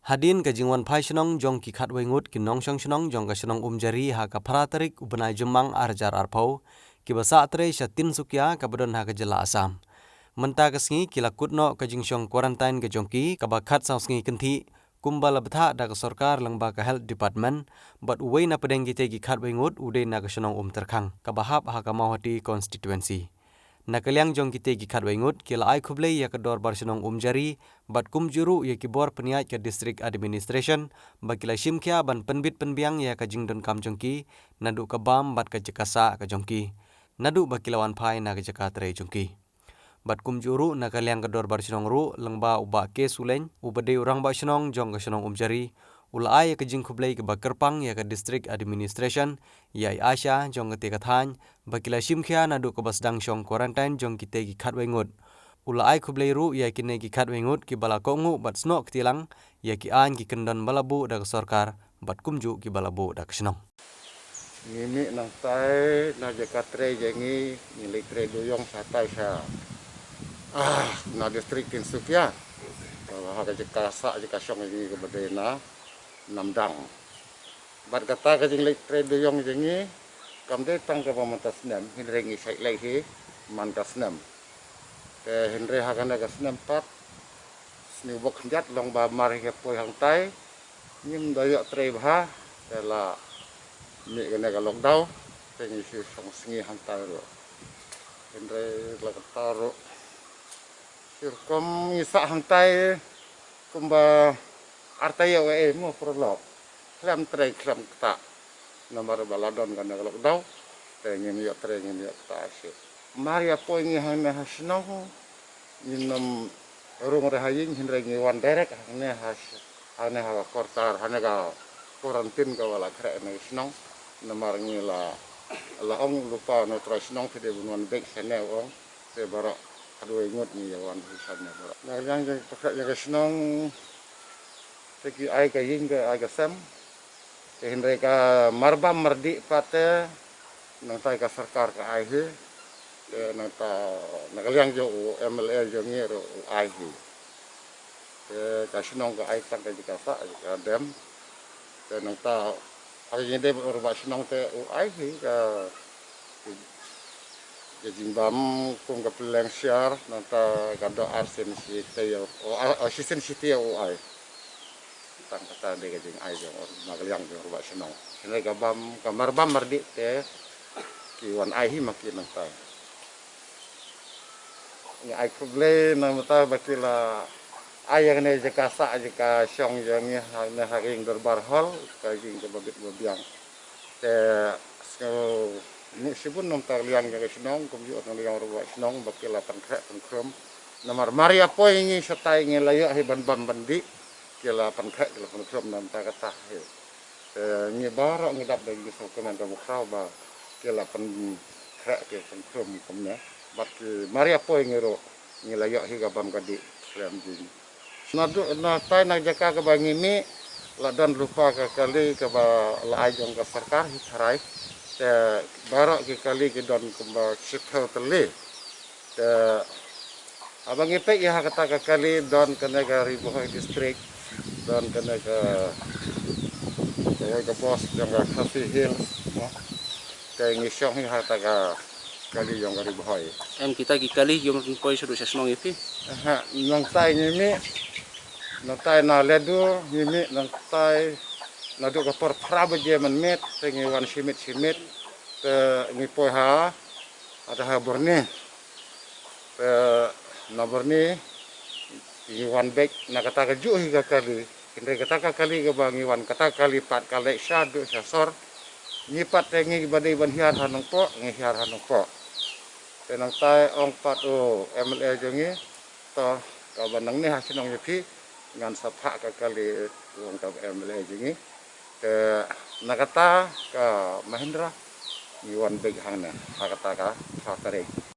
Hadin kajingwan pai shenong jong ki khat wengut ki nong shong shenong jong ka shenong jari ha ka pratarik ubenai jemang arjar arpau ki basa tre shatin sukya ka bedon ha ka jela asam. Menta kesngi ki lakutno kajing shong quarantine ka jongki ka bakhat sang sngi kenti kumbala betha da ka sorkar langba ka health department bat uwei na pedeng ki ki khat wengut ude na ka shenong terkhang ka bahap ha ka mawati constituency. Nakaliang jong kite ki khat wengut ki la ai khuble ya ka dor bar shenong jari bat kum juru ya ki bor peniat ke district administration bakila shimkya ban penbit penbiang ya ka jingdon kam jongki nadu ka bam bat ka jekasa ka jongki nadu bakilawan pai na ka jeka tre jongki bat kum juru nakaliang ka dor bar shenong ru lengba uba ke suleng ubade urang ba shenong jong ka shenong jari ulai ka jing khublei ka bakerpang ya ka district administration ya Asha jong ka te ka than bakila shimkya nadu ka basdang shong quarantine jong kite ki khat wengut ulai khublei ru ya kine ki khat wengut ki bala kongu bat snok tilang ya ki an ki kendon balabu da ka sorkar bat kumju ki balabu da ka shenong ngimi nang tai na je katre jengi ni tre doyong satai sa na district Tinsukya ha ka je kasa je kasong ni ke bedena namdang bat kata ka jing tre doyong jengi kamde tang ka pamantas nem hinrengi sai lai hi man kasnem ke hinre ha kana kasnem pat sni bok jat long ba mar ke poi hang tai nim dayo tre bha la mi kana ka lockdown tengi si song sngi hang tai ro hinre la ka ro sirkom isa hang tai kumba artaya wa mo prolog klam tre klam ta nomor baladon kan lockdown tengin yo trengin yo ta si maria poingi hang ha snong inam rung rahayin hinrengi wan derek hang ha kortar hang ga karantin ka wala kre na snong nomor ngi la ong lupa no tra snong te bunuan bek sene ong te barok adu ingut ni wan husannya barok na yang ke snong teki ai ka yin ka ai ka sam te hinre ka marbam mardi pate nang tai ka sarkar ka ai hi nang ta nakaliang jo MLA jo ngi ro ai hi te ka snong ka ai tak ka jika sa ka dem te nang ta ai ni de ro ba snong te ai hi ka jimbam kum ka peleng siar nang ta ka do arsen si te yo asisten si te yo ai tang kata de ka jing ai jo nakaliang jo ro ba snong hinre ka bam ka marbam mardi te kiwan ai hi makin nang tai ni ai kuble nang mata bakila ai yang ne jeka sa jeka syong yang ne haring darbar hall ka jing ke babit babiang te so ni sibun nom tar liang ke snong kum ju nang liang ro snong bakila pankre pankrom nomor maria poi ni satai ngi layo hi ban bam bandi kila pankre kila pankrom nam ta kata he ni baro ngi dap de so kemen ka bukrau ba kila pen kre ke pankrom komnya bat maria poi ngi ro ngi layo hi ka bam kadi kram jing na tai na jaka ka bangi mi la dan lupa ka kali ka ba la ajong ka sarkar hi tharai te barok ki kali ki don kumba sikho tele te abang ipe ya kata ka kali don kena ka Ribohoi district don kena ka bos jong ka Coffee Hill te ngisong hi kata ka kali jong ka Ribohoi em kita ki kali yung poi sudu sesnong ipi nang tai ni nang tai na ledu ni nang tai na do ka por praba je man met tengi wan simit te ngi poi ha ada ha borni te na borni ngi wan bek na kata ka ju hi ka kali kinde kata ka kali ka bangi wan kata kali pat kali syadu sasor ngi pat tengi badai ban hiar hanong po ngi hiar hanong po te nang tai ong pat o MLA jongi to ka banang ni ha sinong yepi ngan sapha ka kali wong ka MLA jingi ke nakata ka Mahendra iwan beg hangna hakata ka fatare